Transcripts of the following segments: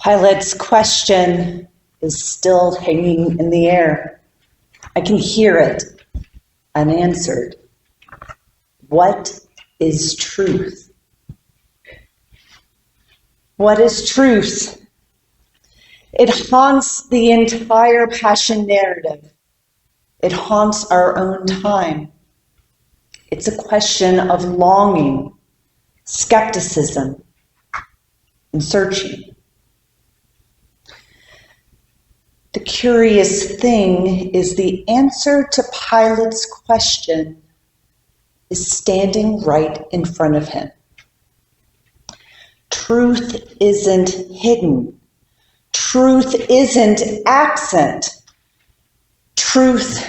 Pilate's question is still hanging in the air. I can hear it unanswered. What is truth? What is truth? It haunts the entire Passion narrative. It haunts our own time. It's a question of longing, skepticism, and searching. The curious thing is the answer to Pilate's question is standing right in front of him. Truth isn't hidden. Truth isn't absent. Truth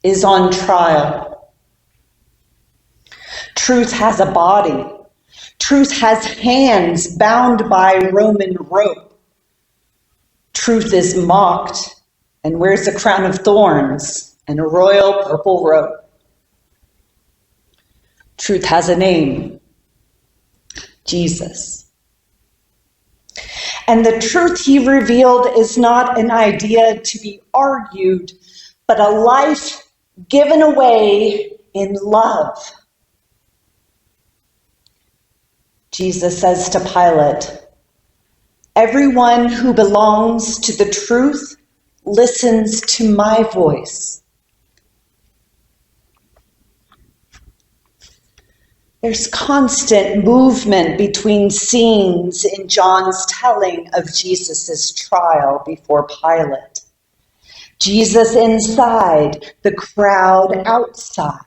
is on trial. Truth has a body. Truth has hands bound by Roman rope. Truth is mocked and wears a crown of thorns and a royal purple robe. Truth has a name, Jesus. And the truth he revealed is not an idea to be argued, but a life given away in love. Jesus says to Pilate, "Everyone who belongs to the truth listens to my voice." There's constant movement between scenes in John's telling of Jesus' trial before Pilate. Jesus inside, the crowd outside.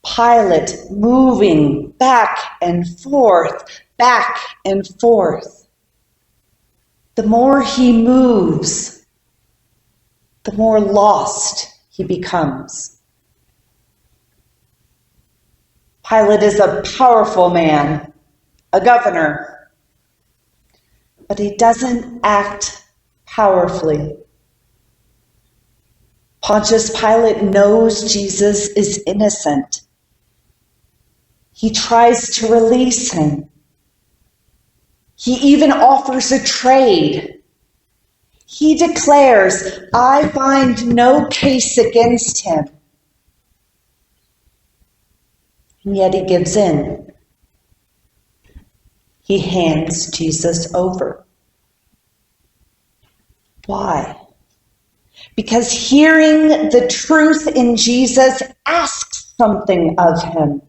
Pilate moving back and forth, back and forth. The more he moves, the more lost he becomes. Pilate is a powerful man, a governor, but he doesn't act powerfully. Pontius Pilate knows Jesus is innocent. He tries to release him. He even offers a trade. He declares, "I find no case against him." And yet he gives in. He hands Jesus over. Why? Because hearing the truth in Jesus asks something of him.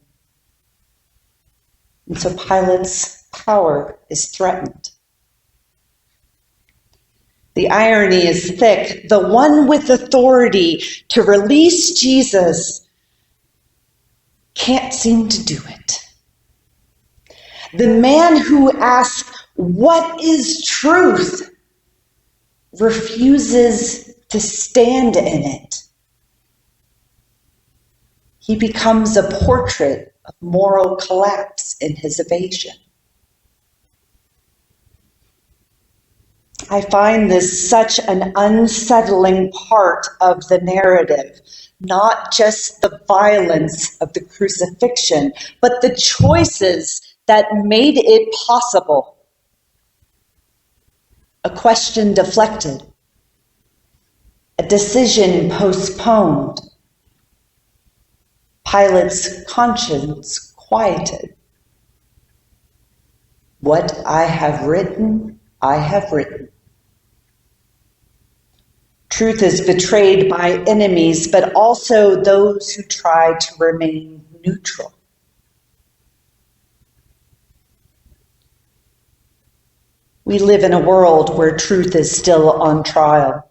And so Pilate's power is threatened. The irony is thick. The one with authority to release Jesus can't seem to do it. The man who asks, "What is truth?" refuses to stand in it. He becomes a portrait of moral collapse in his evasion. I find this such an unsettling part of the narrative, not just the violence of the crucifixion, but the choices that made it possible. A question deflected, a decision postponed, Pilate's conscience quieted. What I have written, I have written. Truth is betrayed by enemies, but also those who try to remain neutral. We live in a world where truth is still on trial,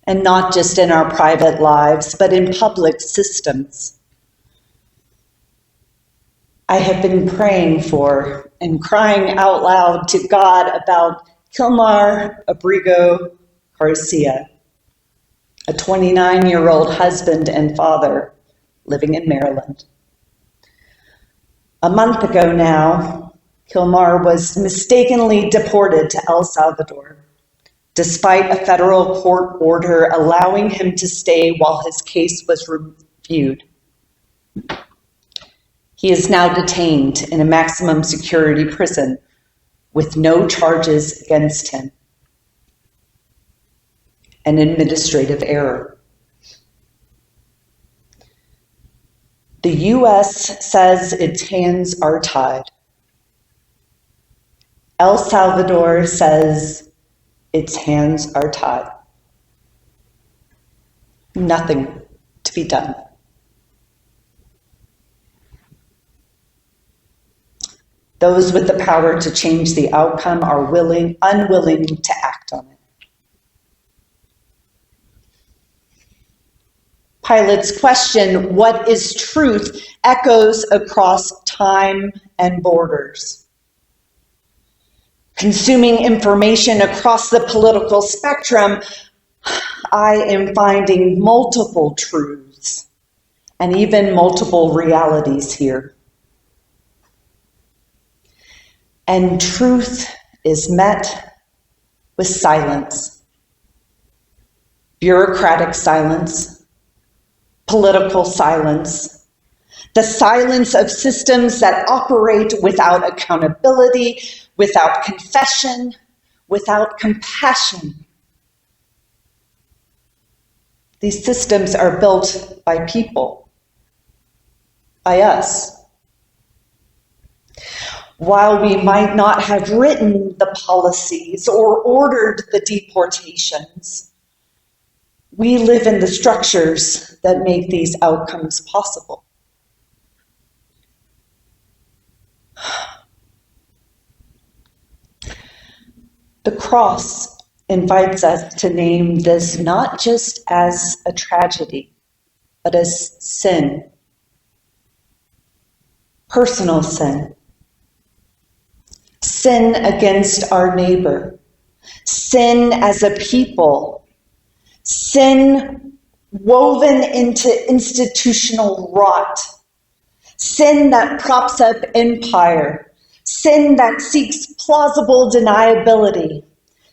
and not just in our private lives, but in public systems. I have been praying for and crying out loud to God about Kilmar Abrigo Garcia, a 29-year-old husband and father living in Maryland. A month ago now, Kilmar was mistakenly deported to El Salvador, despite a federal court order allowing him to stay while his case was reviewed. He is now detained in a maximum security prison with no charges against him. An administrative error. The U.S. says its hands are tied. El Salvador says its hands are tied. Nothing to be done. Those with the power to change the outcome are unwilling to act on it. Pilate's question, "What is truth?" echoes across time and borders. Consuming information across the political spectrum, I am finding multiple truths and even multiple realities here. And truth is met with silence. Bureaucratic silence, political silence, the silence of systems that operate without accountability, without confession, without compassion. These systems are built by people, by us. While we might not have written the policies or ordered the deportations, we live in the structures that make these outcomes possible. The cross invites us to name this not just as a tragedy, but as sin. Personal sin. Sin against our neighbor. Sin as a people. Sin woven into institutional rot. Sin that props up empire. Sin that seeks plausible deniability.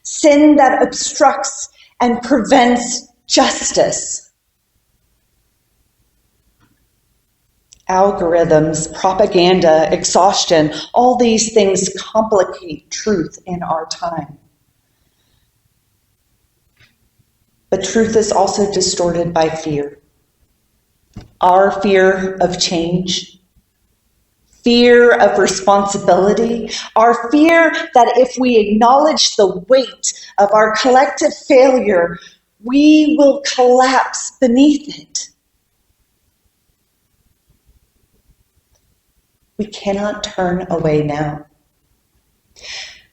Sin that obstructs and prevents justice. Algorithms, propaganda, exhaustion, all these things complicate truth in our time. But truth is also distorted by fear. Our fear of change, fear of responsibility, our fear that if we acknowledge the weight of our collective failure, we will collapse beneath it. We cannot turn away now.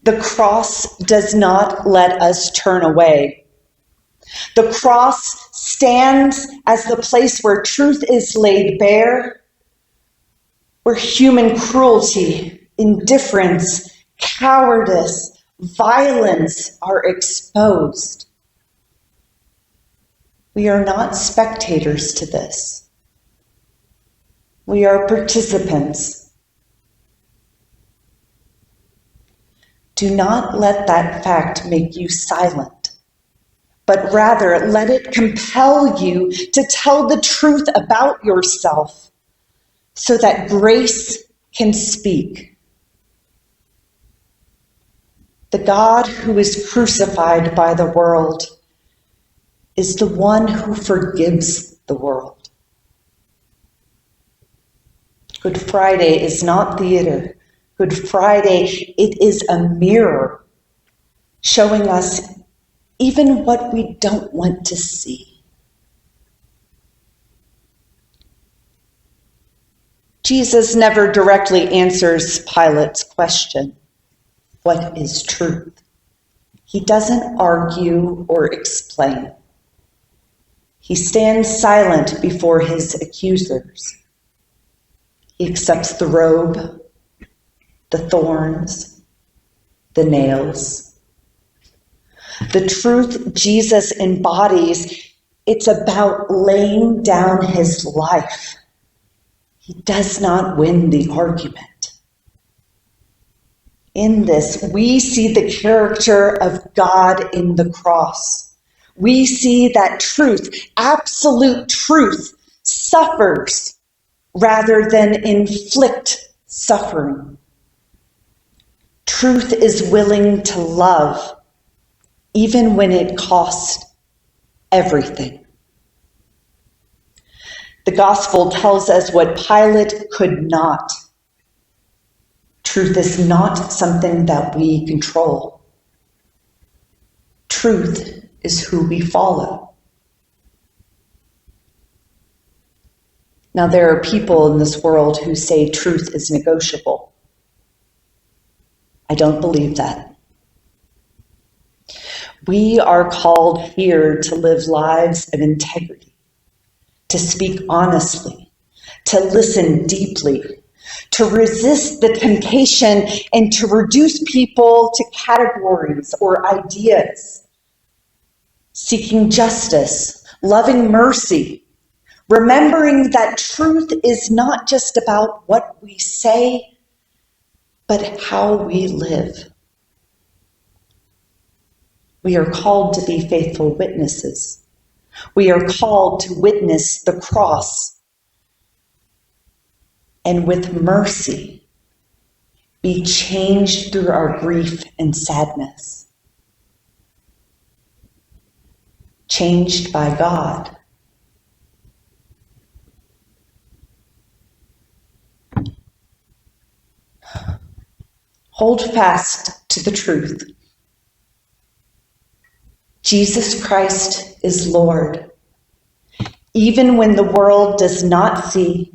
The cross does not let us turn away. The cross stands as the place where truth is laid bare, where human cruelty, indifference, cowardice, violence are exposed. We are not spectators to this. We are participants. Do not let that fact make you silent, but rather let it compel you to tell the truth about yourself so that grace can speak. The God who is crucified by the world is the one who forgives the world. Good Friday is not theater. Good Friday, it is a mirror showing us even what we don't want to see. Jesus never directly answers Pilate's question, what is truth? He doesn't argue or explain. He stands silent before his accusers. He accepts the robe, the thorns, the nails. The truth Jesus embodies, it's about laying down his life. He does not win the argument. In this, we see the character of God in the cross. We see that truth, absolute truth, suffers rather than inflict suffering. Truth is willing to love, even when it costs everything. The gospel tells us what Pilate could not. Truth is not something that we control. Truth is who we follow. Now, there are people in this world who say truth is negotiable. I don't believe that. We are called here to live lives of integrity, to speak honestly, to listen deeply, to resist the temptation, and to reduce people to categories or ideas, seeking justice, loving mercy, remembering that truth is not just about what we say, but how we live. We are called to be faithful witnesses. We are called to witness the cross, and with mercy, be changed through our grief and sadness. Changed by God. Hold fast to the truth. Jesus Christ is Lord, even when the world does not see,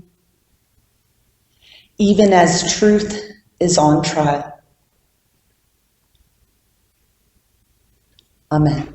even as truth is on trial. Amen.